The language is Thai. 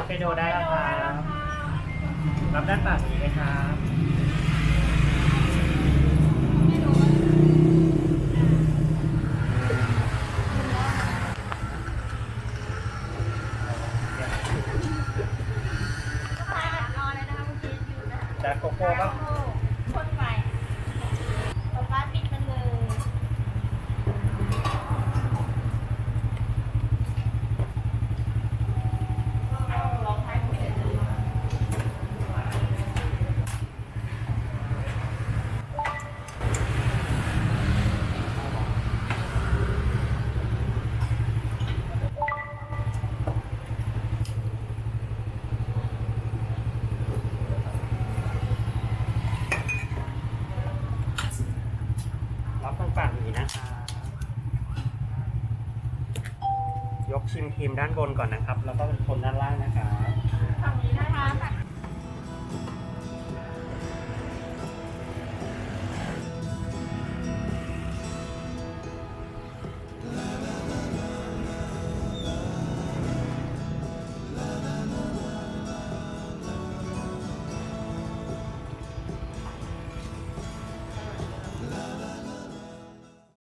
อเคโดได้แล้วครับรับด้านปากนี้ไหมครับจากโกโก้ก็คนไปป๊าปิดมันเลยลองท้ายผมเสร็จรับตรงปากนี้นะคะยกชิมครีมด้านบนก่อนนะครับแล้วก็คนด้านล่างนะ